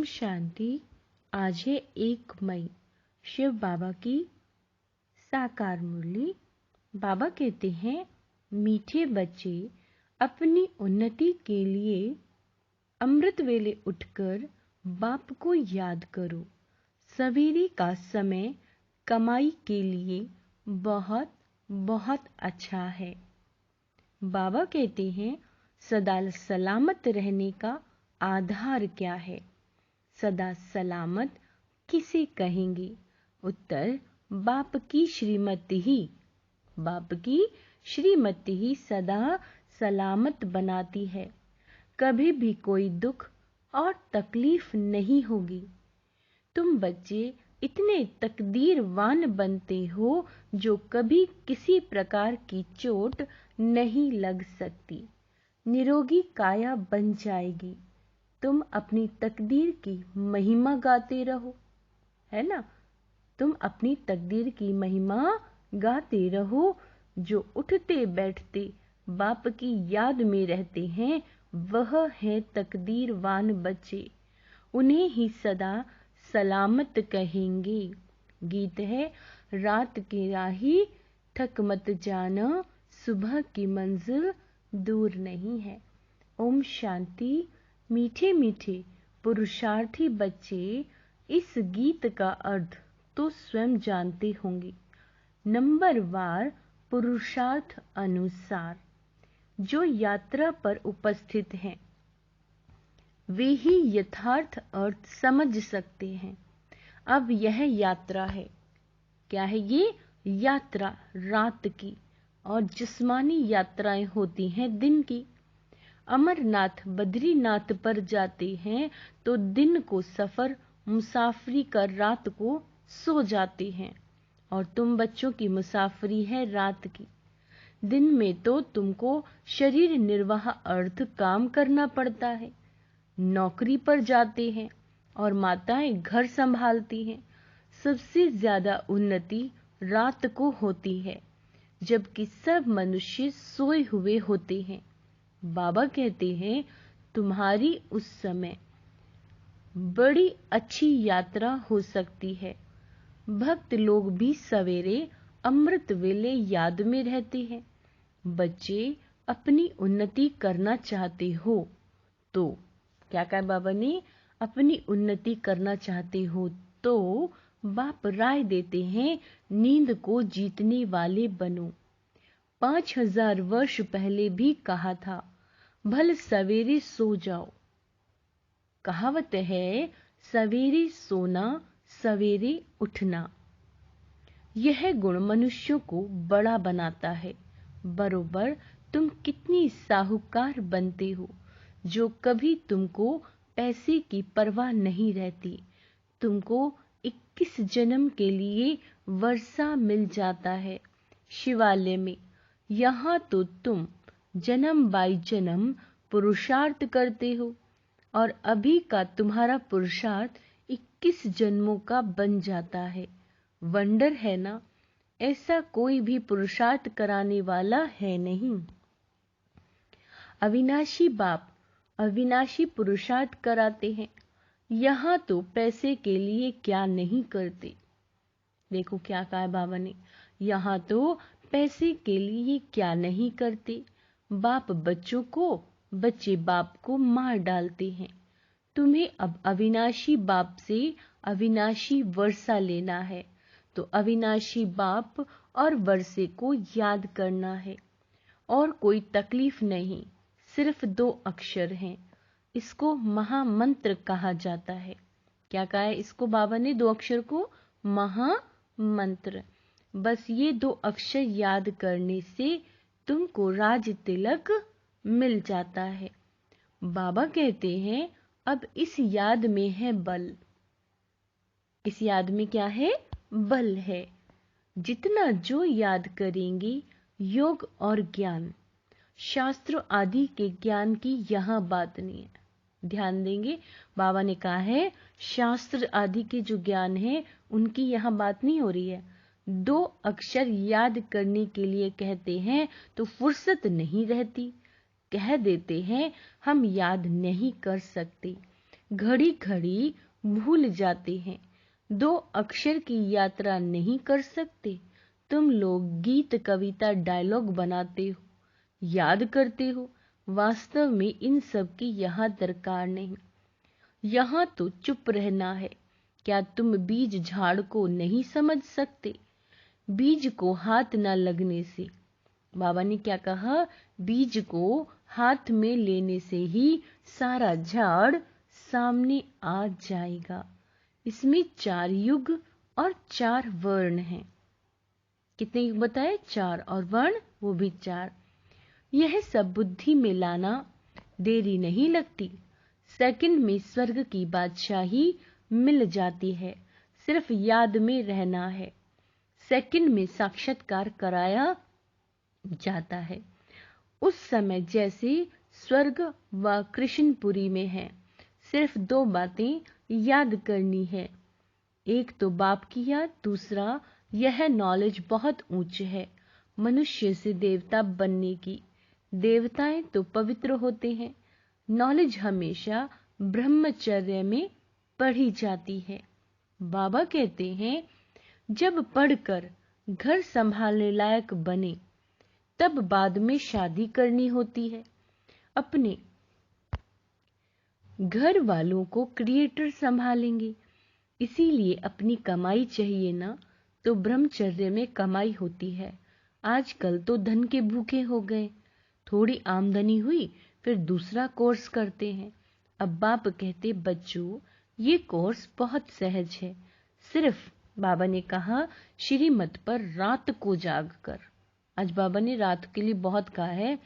ओम शांति। आज है 1 मई, शिव बाबा की साकार मुरली। बाबा कहते हैं, मीठे बच्चे, अपनी उन्नति के लिए अमृत वेले उठकर बाप को याद करो। सवेरे का समय कमाई के लिए बहुत बहुत अच्छा है। बाबा कहते हैं, सदा सलामत रहने का आधार क्या है? सदा सलामत किसे कहेंगे? उत्तर, बाप की श्रीमती ही। बाप की श्रीमती ही सदा सलामत बनाती है। कभी भी कोई दुख और तकलीफ नहीं होगी। तुम बच्चे इतने तकदीरवान बनते हो जो कभी किसी प्रकार की चोट नहीं लग सकती। निरोगी काया बन जाएगी। तुम अपनी तकदीर की महिमा गाते रहो, है ना? तुम अपनी तकदीर की महिमा गाते रहो। जो उठते बैठते बाप की याद में रहते हैं, वह है तकदीरवान बच्चे। उन्हें ही सदा सलामत कहेंगे। गीत है, रात की राही थक मत जाना, सुबह की मंजिल दूर नहीं है। ओम शांति। मीठे मीठे पुरुषार्थी बच्चे, इस गीत का अर्थ तो स्वयं जानते होंगे। नंबरवार पुरुषार्थ अनुसार जो यात्रा पर उपस्थित हैं, वे ही यथार्थ अर्थ समझ सकते हैं। अब यह यात्रा है। क्या है ये? यात्रा रात की, और जिस्मानी यात्राएं होती हैं दिन की। अमरनाथ बद्रीनाथ पर जाते हैं तो दिन को सफर मुसाफरी कर रात को सो जाते हैं, और तुम बच्चों की मुसाफरी है रात की। दिन में तो तुमको शरीर निर्वाह अर्थ काम करना पड़ता है। नौकरी पर जाते हैं और माताएं घर संभालती हैं। सबसे ज्यादा उन्नति रात को होती है, जबकि सब मनुष्य सोए हुए होते हैं। बाबा कहते हैं, तुम्हारी उस समय बड़ी अच्छी यात्रा हो सकती है। भक्त लोग भी सवेरे अमृत वेले याद में रहते हैं। बच्चे अपनी उन्नति करना चाहते हो तो क्या कहा बाबा ने? अपनी उन्नति करना चाहते हो तो बाप राय देते हैं, नींद को जीतने वाले बनो। 5000 वर्ष पहले भी कहा था, भल सवेरे सो जाओ। कहावत है, सवेरे सोना सवेरे उठना। यह गुण मनुष्यों को बड़ा बनाता है। बरोबर तुम कितनी साहूकार बनते हो, जो कभी तुमको पैसे की परवाह नहीं रहती। तुमको 21 जन्म के लिए वर्षा मिल जाता है शिवालय में। यहाँ तो तुम जन्म बाई जन्म पुरुषार्थ करते हो, और अभी का तुम्हारा पुरुषार्थ 21 जन्मों का बन जाता है। वंडर है ना? ऐसा कोई भी पुरुषार्थ कराने वाला है नहीं। अविनाशी बाप अविनाशी पुरुषार्थ कराते हैं। यहाँ तो पैसे के लिए क्या नहीं करते। देखो क्या कहा बाबा ने, यहाँ तो पैसे के लिए क्या नहीं करते। बाप बच्चों को, बच्चे बाप को मार डालते हैं। तुम्हें अब अविनाशी बाप से अविनाशी वर्षा लेना है, तो अविनाशी बाप और वर्षे को याद करना है। और कोई तकलीफ नहीं, सिर्फ 2 अक्षर हैं। इसको महामंत्र कहा जाता है। क्या कहा है इसको बाबा ने? 2 अक्षर को महामंत्र। बस ये 2 अक्षर याद करने से तुमको राज तिलक मिल जाता है। बाबा कहते हैं, अब इस याद में है बल। इस याद में क्या है? बल है। जितना जो याद करेंगे, योग और ज्ञान, शास्त्र आदि के ज्ञान की यहाँ बात नहीं है। ध्यान देंगे, बाबा ने कहा है शास्त्र आदि के जो ज्ञान है उनकी यहाँ बात नहीं हो रही है। 2 अक्षर याद करने के लिए कहते हैं तो फुर्सत नहीं रहती। कह देते हैं हम याद नहीं कर सकते। घड़ी घड़ी भूल जाते हैं। 2 अक्षर की यात्रा नहीं कर सकते। तुम लोग गीत कविता डायलॉग बनाते हो, याद करते हो। वास्तव में इन सब की यहाँ दरकार नहीं। यहाँ तो चुप रहना है। क्या तुम बीज झाड़ को नहीं समझ सकते? बीज को हाथ न लगने से, बाबा ने क्या कहा, बीज को हाथ में लेने से ही सारा झाड़ सामने आ जाएगा। इसमें 4 युग और 4 वर्ण हैं। कितने युग बताए? 4, और वर्ण वो भी 4। यह सब बुद्धि में लाना देरी नहीं लगती। सेकंड में स्वर्ग की बादशाही मिल जाती है। सिर्फ याद में रहना है। सेकंड में साक्षात्कार कराया जाता है। उस समय जैसे स्वर्ग व कृष्णपुरी में है। सिर्फ 2 बातें याद करनी है। एक तो बाप की याद, दूसरा यह नॉलेज बहुत ऊंच है मनुष्य से देवता बनने की। देवताएं तो पवित्र होते हैं। नॉलेज हमेशा ब्रह्मचर्य में पढ़ी जाती है। बाबा कहते हैं, जब पढ़कर घर संभालने लायक बने तब बाद में शादी करनी होती है। अपने घर वालों को क्रिएटर संभालेंगे, इसीलिए अपनी कमाई चाहिए ना। तो ब्रह्मचर्य में कमाई होती है। आजकल तो धन के भूखे हो गए। थोड़ी आमदनी हुई फिर दूसरा कोर्स करते हैं। अब बाप कहते, बच्चों ये कोर्स बहुत सहज है। सिर्फ बाबा ने कहा श्रीमत पर रात को जाग कर। आज बाबा ने रात के लिए बहुत कहा है।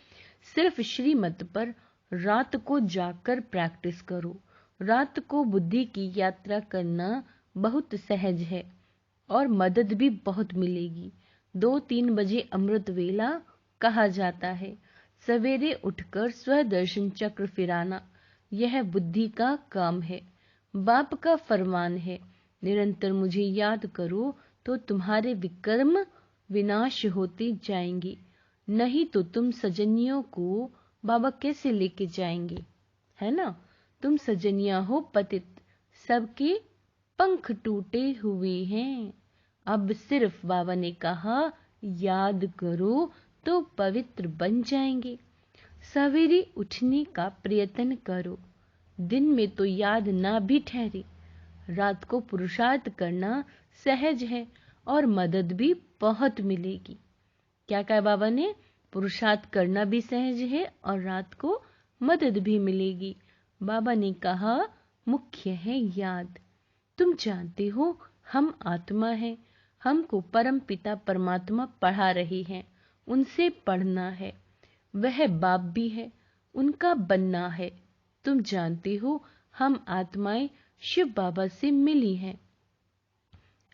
सिर्फ श्रीमत पर रात को जागकर प्रैक्टिस करो। रात को बुद्धि की यात्रा करना बहुत सहज है और मदद भी बहुत मिलेगी। 2-3 बजे अमृत वेला कहा जाता है। सवेरे उठकर स्वदर्शन चक्र फिराना यह बुद्धि का काम है। बाप का फरमान है, निरंतर मुझे याद करो तो तुम्हारे विकर्म विनाश होते जाएंगे। नहीं तो तुम सजनियों को बाबा कैसे लेके जाएंगे, है ना। तुम सजनिया हो पतित, सबके पंख टूटे हुए हैं। अब सिर्फ बाबा ने कहा याद करो तो पवित्र बन जाएंगे। सवेरे उठने का प्रयत्न करो। दिन में तो याद ना भी ठहरे, रात को पुरुषार्थ करना सहज है और मदद भी बहुत मिलेगी। क्या कहा बाबा ने? पुरुषार्थ करना भी सहज है और रात को मदद भी मिलेगी। बाबा ने कहा मुख्य है याद। तुम जानते हो हम आत्मा हैं। हमको परम पिता परमात्मा पढ़ा रहे हैं। उनसे पढ़ना है। वह बाप भी है, उनका बनना है। तुम जानते हो हम आत्माएं शिव बाबा से मिली हैं।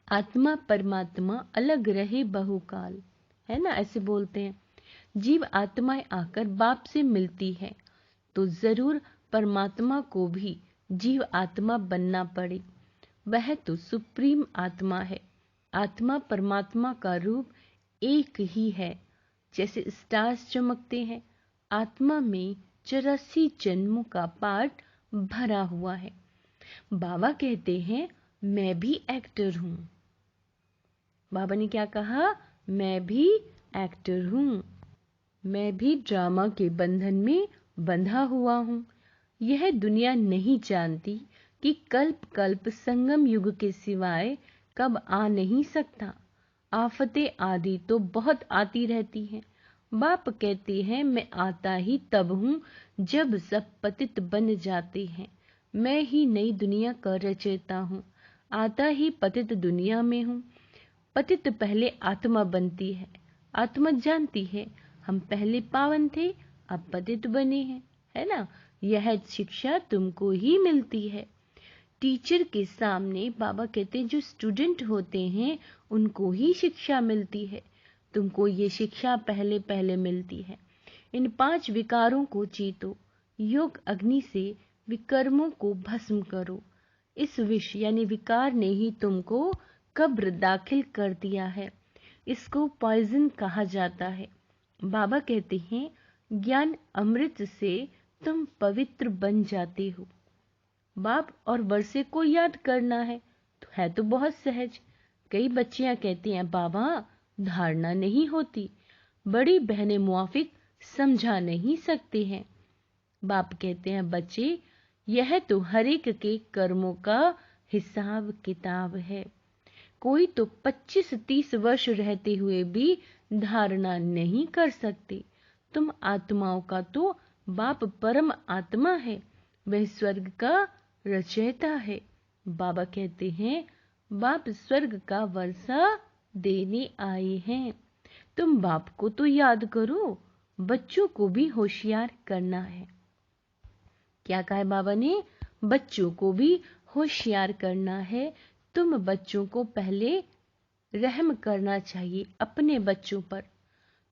आत्मा परमात्मा अलग रहे बहुकाल, है ना, ऐसे बोलते हैं। जीव आत्माएं आकर बाप से मिलती है तो जरूर परमात्मा को भी जीव आत्मा बनना पड़े। वह तो सुप्रीम आत्मा है। आत्मा परमात्मा का रूप एक ही है। जैसे स्टार्स चमकते हैं, आत्मा में 84 जन्मों का पाठ भरा हुआ है। बाबा कहते हैं मैं भी एक्टर हूं। बाबा ने क्या कहा? मैं भी एक्टर हूं। मैं भी ड्रामा के बंधन में बंधा हुआ हूं। यह दुनिया नहीं जानती कि कल्प कल्प संगम युग के सिवाय कब आ नहीं सकता। आफतें आदि तो बहुत आती रहती हैं। बाप कहते हैं मैं आता ही तब हूं जब सब पतित बन जाते हैं। मैं ही नई दुनिया का रचयिता हूं। आता ही पतित दुनिया में हूं। पतित पहले आत्मा बनती है। आत्मा जानती है हम पहले पावन थे, अब पतित बने हैं, है ना। यह शिक्षा तुमको ही मिलती है। टीचर के सामने बाबा कहते हैं जो स्टूडेंट होते हैं उनको ही शिक्षा मिलती है। तुमको ये शिक्षा पहले पहले मिलती है। इन 5 विकारों को जीतो। योग अग्नि से विकर्मों को भस्म करो। इस विष यानी विकार ने ही तुमको कब्र दाखिल कर दिया है। इसको पॉइजन कहा जाता है। बाबा कहते हैं ज्ञान अमृत से तुम पवित्र बन जाते हो। बाप और वर्षे को याद करना है तो बहुत सहज। कई बच्चियां कहती हैं बाबा धारणा नहीं होती, बड़ी बहनें मुआफिक समझा नहीं सकती हैं। बाप कहते हैं बच्चे यह तो हर एक के कर्मों का हिसाब किताब है। कोई तो 25-30 वर्ष रहते हुए भी धारणा नहीं कर सकते। तुम आत्माओं का तो बाप परम आत्मा है, वह स्वर्ग का रचयिता है। बाबा कहते हैं बाप स्वर्ग का वर्षा देने आए हैं। तुम बाप को तो याद करो, बच्चों को भी होशियार करना है। क्या कहा बाबा ने? बच्चों को भी होशियार करना है। तुम बच्चों को पहले रहम करना चाहिए अपने बच्चों पर।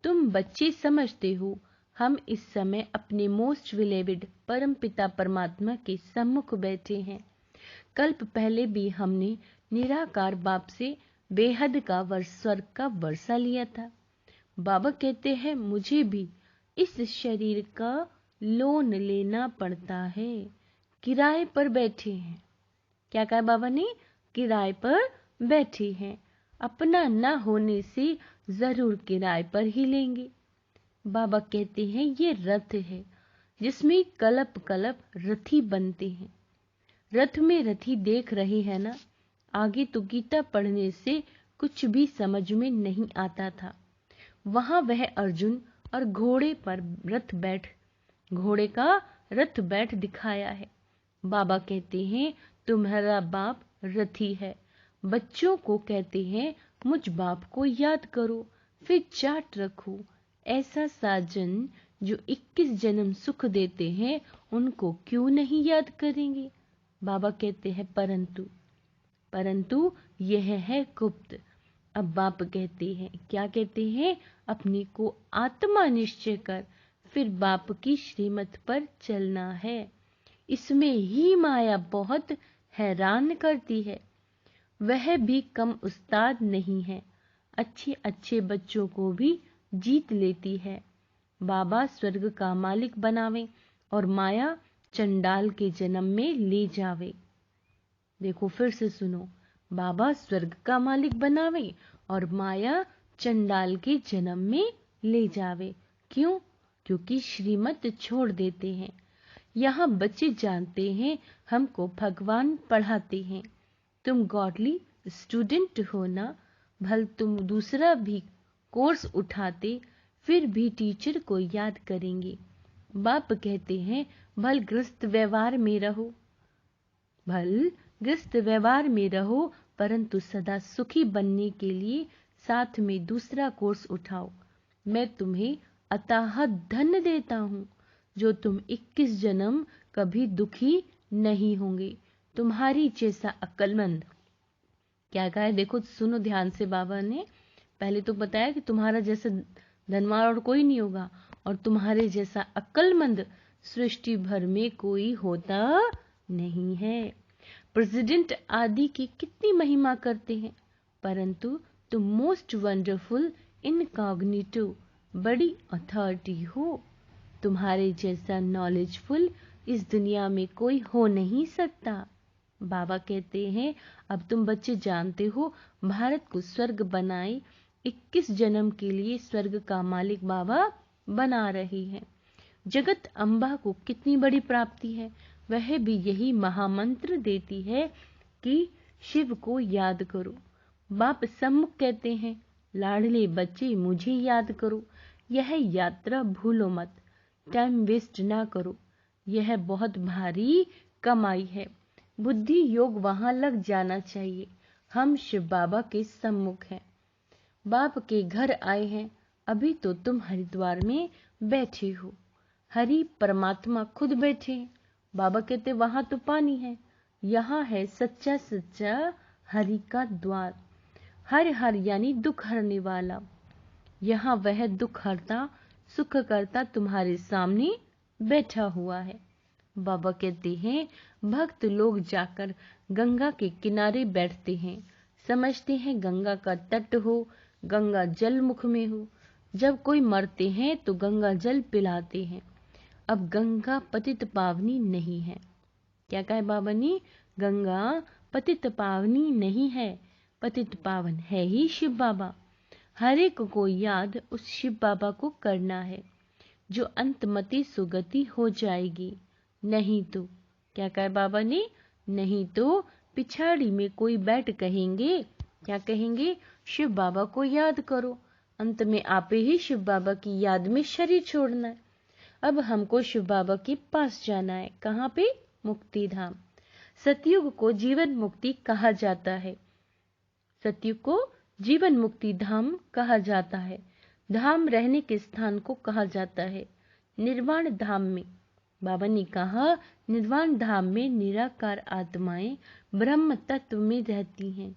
तुम बच्चे समझते हो हम इस समय अपने मोस्ट बिलीवेड परम पिता परमात्मा के सम्मुख बैठे हैं। कल्प पहले भी हमने निराकार बाप से बेहद का स्वर्ग का वर्षा लिया था। बाबा कहते हैं मुझे भी इस शरीर का लोन लेना पड़ता है। किराए पर बैठे हैं। क्या कहा बाबा ने? किराए पर बैठे हैं। अपना न होने से जरूर किराए पर ही लेंगे। बाबा कहते हैं ये रथ है जिसमें कलप कलप रथी बनते हैं। रथ में रथी देख रहे हैं ना। आगे तो गीता पढ़ने से कुछ भी समझ में नहीं आता था। वहां वह अर्जुन और घोड़े का रथ बैठ दिखाया है। बाबा कहते हैं तुम्हारा बाप रथी है। बच्चों को कहते हैं मुझ बाप को याद करो, फिर चाट रखो। ऐसा साजन जो 21 जन्म सुख देते हैं उनको क्यों नहीं याद करेंगे? बाबा कहते हैं परंतु यह है गुप्त। अब बाप कहते हैं क्या कहते हैं? अपने को आत्मा निश्चय कर फिर बाप की श्रीमत पर चलना है। इसमें ही माया बहुत हैरान करती है। वह भी कम उस्ताद नहीं है, अच्छे अच्छे बच्चों को भी जीत लेती है। बाबा स्वर्ग का मालिक बनावे और माया चंडाल के जन्म में ले जावे। देखो फिर से सुनो, बाबा स्वर्ग का मालिक बनावे और माया चंडाल के जन्म में ले जावे। क्यों? क्योंकि श्रीमत छोड़ देते हैं। यहाँ बच्चे जानते हैं हमको भगवान पढ़ाते हैं। तुम गॉडली स्टूडेंट हो ना, भल तुम दूसरा भी कोर्स उठाते फिर भी टीचर को याद करेंगे। बाप कहते हैं भल गृहस्थ व्यवहार में रहो परंतु सदा सुखी बनने के लिए साथ में दूसरा कोर्स उठाओ। मैं तुम्हें अथाह धन देता हूँ जो तुम 21 जन्म कभी दुखी नहीं होंगे। तुम्हारी जैसा अक्लमंद। क्या कहा है? देखो सुनो ध्यान से। बाबा ने पहले तो बताया कि तुम्हारा जैसा धनवान और कोई नहीं होगा और तुम्हारे जैसा अक्लमंद सृष्टि भर में कोई होता नहीं है। प्रेसिडेंट आदि की कितनी महिमा करते हैं परंतु तुम मोस्ट वंडरफुल इनकॉग्निटो बड़ी अथॉरिटी हो। तुम्हारे जैसा नॉलेजफुल इस दुनिया में कोई हो नहीं सकता। बाबा कहते हैं अब तुम बच्चे जानते हो भारत को स्वर्ग बनाए 21 जन्म के लिए स्वर्ग का मालिक बाबा बना रहे हैं। जगत अम्बा को कितनी बड़ी प्राप्ति है, वह भी यही महामंत्र देती है कि शिव को याद करो। बाप सम्मुख कहते हैं लाडले बच्चे मुझे याद करो। यह यात्रा भूलो मत, टाइम वेस्ट ना करो। यह बहुत भारी कमाई है। बुद्धि योग वहां लग जाना चाहिए। हम शिव बाबा के सम्मुख हैं, बाप के घर आए हैं। अभी तो तुम हरिद्वार में बैठे हो, हरि परमात्मा खुद बैठे हैं। बाबा कहते वहां तो पानी है, यहाँ है सच्चा सच्चा हरि का द्वार। हर हर यानी दुख हरने वाला। यहाँ वह दुख हरता सुख करता तुम्हारे सामने बैठा हुआ है। बाबा कहते हैं भक्त लोग जाकर गंगा के किनारे बैठते हैं, समझते हैं गंगा का तट हो, गंगा जल मुख में हो। जब कोई मरते हैं तो गंगा जल पिलाते हैं। अब गंगा पतित पावनी नहीं है, क्या कहा बाबा ने? गंगा पतित पावनी नहीं है, पतित पावन है ही शिव बाबा। हर एक को याद उस शिव बाबा को करना है, जो अंतमति सुगति हो जाएगी। नहीं तो क्या कहा बाबा ने? नहीं तो पिछाड़ी में कोई बैठ कहेंगे, क्या कहेंगे? शिव बाबा को याद करो। अंत में आपे ही शिव बाबा की याद में शरीर छोड़ना है। अब हमको शिव बाबा के पास जाना है। कहाँ पे? मुक्ति धाम। सतयुग को जीवन मुक्ति कहा जाता है। सतयुग को जीवन मुक्ति धाम कहा जाता है। धाम रहने के स्थान को कहा जाता है। निर्वाण धाम में बाबा ने कहा, निर्वाण धाम में निराकार आत्माएं ब्रह्म तत्व में रहती हैं।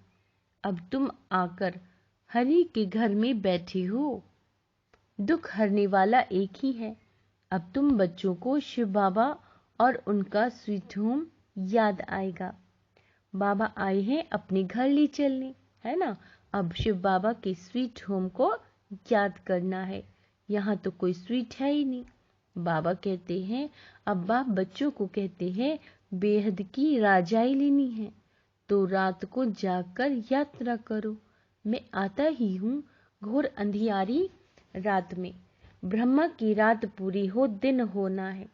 अब तुम आकर हरि के घर में बैठे हो। दुख हरने वाला एक ही है। अब तुम बच्चों को शिव बाबा और उनका स्वीट होम याद आएगा। बाबा आए हैं अपने घर ले चलने, है ना। अब शिव बाबा के स्वीट होम को याद करना है। यहाँ तो कोई स्वीट है ही नहीं। बाबा कहते हैं, अब बाप बच्चों को कहते हैं, बेहद की राजाई लेनी है तो रात को जाकर यात्रा करो। मैं आता ही हूँ घोर अंधियारी रात में। ब्रह्मा की रात पूरी हो दिन होना है।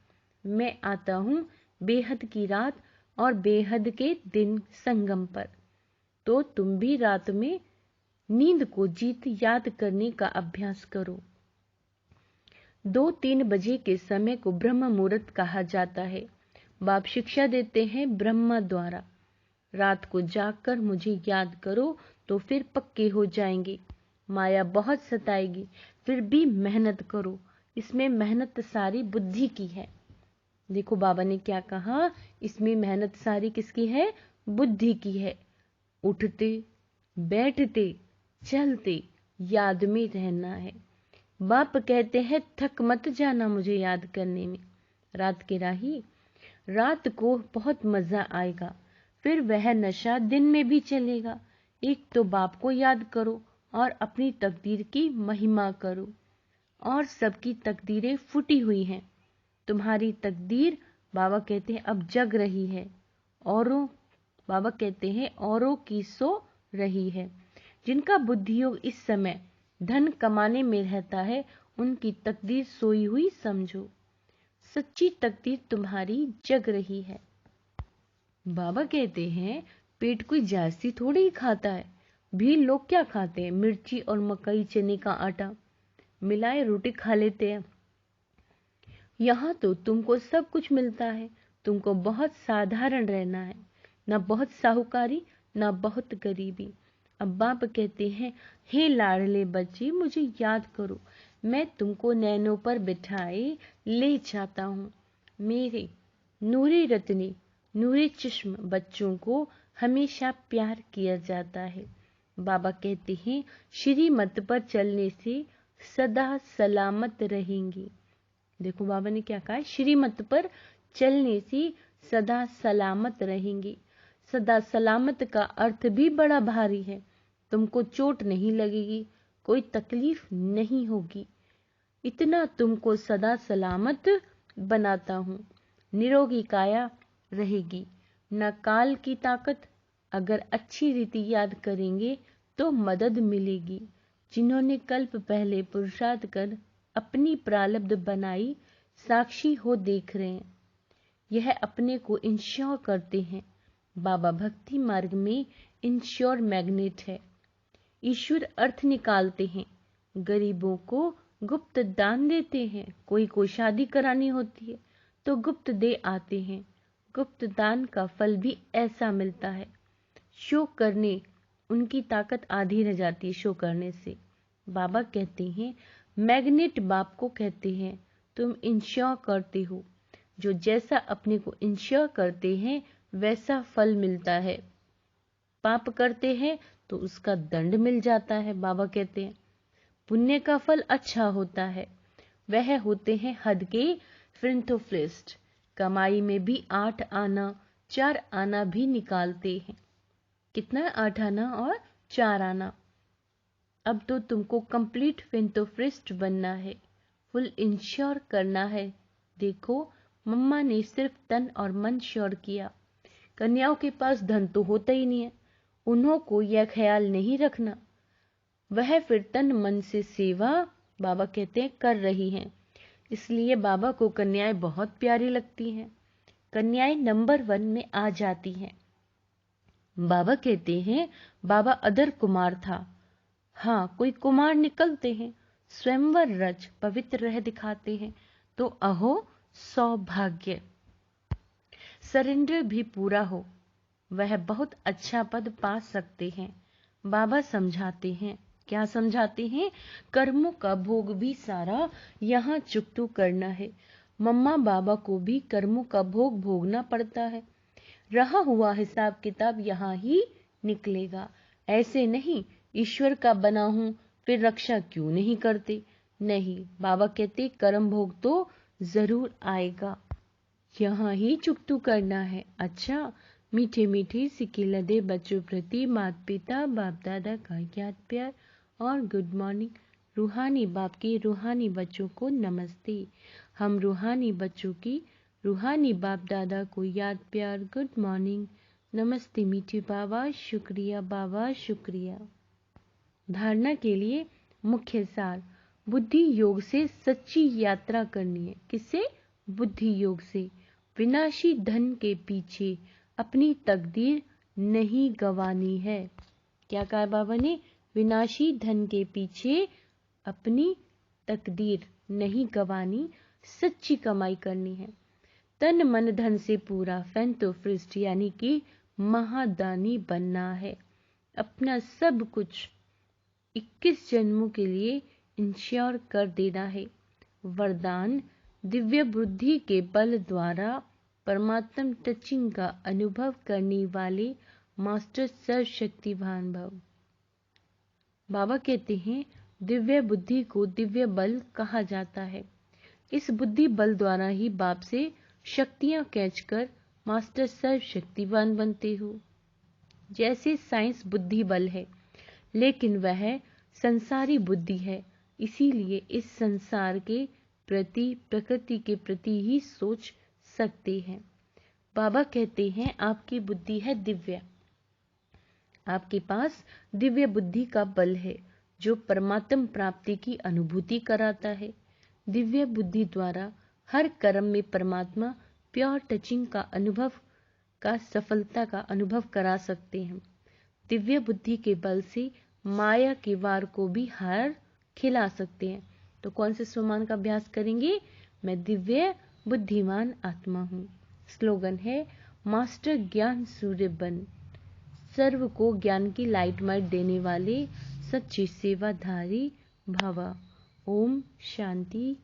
मैं आता हूँ बेहद की रात और बेहद के दिन संगम पर। तो तुम भी रात में नींद को जीत याद करने का अभ्यास करो। 2-3 बजे के समय को ब्रह्म मुहूर्त कहा जाता है। बाप शिक्षा देते हैं ब्रह्मा द्वारा, रात को जागकर मुझे याद करो तो फिर पक्के हो जाएंगे। माया बहुत सताएगी, फिर भी मेहनत करो। इसमें मेहनत सारी बुद्धि की है। देखो बाबा ने क्या कहा, इसमें मेहनत सारी किसकी है? बुद्धि की है। उठते बैठते चलते याद में रहना है। बाप कहते हैं, थक मत जाना मुझे याद करने में। रात के राही, रात को बहुत मजा आएगा, फिर वह नशा दिन में भी चलेगा। एक तो बाप को याद करो और अपनी तकदीर की महिमा करो। और सबकी तकदीरें फूटी हुई हैं। तुम्हारी तकदीर बाबा कहते हैं अब जग रही है। औरों बाबा कहते हैं औरों की सो रही है। जिनका बुद्धि योग इस समय धन कमाने में रहता है, उनकी तकदीर सोई हुई समझो। सच्ची तकदीर तुम्हारी जग रही है। बाबा कहते हैं पेट कोई जास्ती थोड़ी ही खाता है। भी लोग क्या खाते हैं? मिर्ची और मकई चने का आटा मिलाए रोटी खा लेते हैं। यहाँ तो तुमको सब कुछ मिलता है। तुमको बहुत साधारण रहना है, ना बहुत साहूकारी ना बहुत गरीबी। अब बाप कहते हैं, हे लाडले बच्चे मुझे याद करो। मैं तुमको नैनों पर बिठाए ले जाता हूँ। मेरे नूरे रत्ने नूरे चश्म बच्चों को हमेशा प्यार किया जाता है। बाबा कहते हैं श्रीमत पर चलने से सदा सलामत रहेंगे। देखो बाबा ने क्या कहा, श्रीमत पर चलने से सदा सलामत रहेंगे। सदा सलामत का अर्थ भी बड़ा भारी है। तुमको चोट नहीं लगेगी, कोई तकलीफ नहीं होगी। इतना तुमको सदा सलामत बनाता हूँ। निरोगी काया रहेगी, न काल की ताकत। अगर अच्छी रीति याद करेंगे तो मदद मिलेगी। जिन्होंने कल्प पहले पुरुषार्थ कर अपनी प्रारब्ध बनाई, साक्षी हो देख रहे हैं। यह अपने को इंश्योर करते हैं। बाबा भक्ति मार्ग में इंश्योर मैग्नेट है। ईश्वर अर्थ निकालते हैं। गरीबों को गुप्त दान देते हैं। कोई को शादी करानी होती है तो गुप्त दे आते हैं। गुप्त दान का फल भी ऐसा मिलता है। शो करने उनकी ताकत आधी रह जाती है। शो करने से बाबा कहते हैं मैग्नेट बाप को कहते हैं तुम इंश्योर करते हो। जो जैसा अपने को इंश्योर करते हैं वैसा फल मिलता है। पाप करते हैं तो उसका दंड मिल जाता है। बाबा कहते हैं पुण्य का फल अच्छा होता है। वह होते हैं हद के फिलंथ्रोपिस्ट। कमाई में भी 8 आना 4 आना भी निकालते हैं। कितना? 8 आना और 4 आना। अब तो तुमको कंप्लीट फिलंथ्रोपिस्ट बनना है, फुल इंश्योर करना है। देखो मम्मा ने सिर्फ तन और मन श्योर किया। कन्याओं के पास धन तो होता ही नहीं है, उन्हों को यह ख्याल नहीं रखना। वह फिर तन मन से सेवा, बाबा कहते हैं, कर रही हैं। इसलिए बाबा को कन्याएं बहुत प्यारी लगती हैं। कन्याएं नंबर 1 में आ जाती हैं। बाबा कहते हैं बाबा अदर कुमार था। हाँ, कोई कुमार निकलते हैं, स्वयंवर रच पवित्र रह दिखाते हैं, तो अहो सौभाग्य। सरेंडर भी पूरा हो, वह बहुत अच्छा पद पा सकते हैं। बाबा समझाते हैं, क्या समझाते हैं? कर्मों का भोग भी सारा यहाँ चुकतू करना है। मम्मा बाबा को भी कर्मों का भोग भोगना पड़ता है। रहा हुआ हिसाब किताब यहाँ ही निकलेगा। ऐसे नहीं ईश्वर का बना हूं फिर रक्षा क्यों नहीं करते। नहीं, बाबा कहते कर्म भोग तो जरूर आएगा, यहाँ ही चुकतू करना है। अच्छा, मीठे मीठे सिक्के लदे बच्चों प्रति माता पिता बाप दादा का याद प्यार और गुड मॉर्निंग। रूहानी बाप के रूहानी बच्चों को नमस्ते। हम रूहानी बच्चों की रूहानी बाप दादा को याद प्यार, गुड मॉर्निंग, नमस्ते मीठे बाबा, शुक्रिया बाबा, शुक्रिया। धारणा के लिए मुख्य सार, बुद्धि योग से सच्ची यात्रा करनी है। किससे? बुद्धि योग से। विनाशी धन के पीछे अपनी तकदीर नहीं गंवानी है। क्या कहा बाबा ने? विनाशी धन के पीछे अपनी तकदीर नहीं गंवानी, सच्ची कमाई करनी है। तन मन धन से पूरा फैंतोफ्रिस्ट यानी कि महादानी बनना है। अपना सब कुछ 21 जन्मों के लिए इंश्योर कर देना है। वरदान, दिव्य बुद्धि के बल द्वारा परमात्म टचिंग का अनुभव करने वाले मास्टर सर्वशक्तिवान भव। बाबा कहते हैं दिव्य बुद्धि को दिव्य बल कहा जाता है। इस बुद्धि बल द्वारा ही बाप से शक्तियां कैच कर मास्टर सर्वशक्तिवान बनते हो। जैसे साइंस बुद्धि बल है, लेकिन वह संसारी बुद्धि है, इसीलिए इस संसार के प्रति, प्रकृति के प्रति ही सोच सकते हैं। बाबा कहते हैं आपकी बुद्धि है दिव्य। आपके पास दिव्य बुद्धि का बल है जो परमात्म प्राप्ति की अनुभूति कराता है। दिव्य बुद्धि द्वारा हर कर्म में परमात्मा प्योर टचिंग का अनुभव का सफलता का अनुभव करा सकते हैं। दिव्य बुद्धि के बल से माया के वार को भी हार खिला सकते हैं। तो कौन से स्वमान का अभ्यास करेंगे? मैं दिव्य बुद्धिमान आत्मा हूँ। स्लोगन है मास्टर ज्ञान सूर्य बन, सर्व को ज्ञान की लाइट माइट देने वाले सच्चे सेवाधारी भवा। ओम शांति।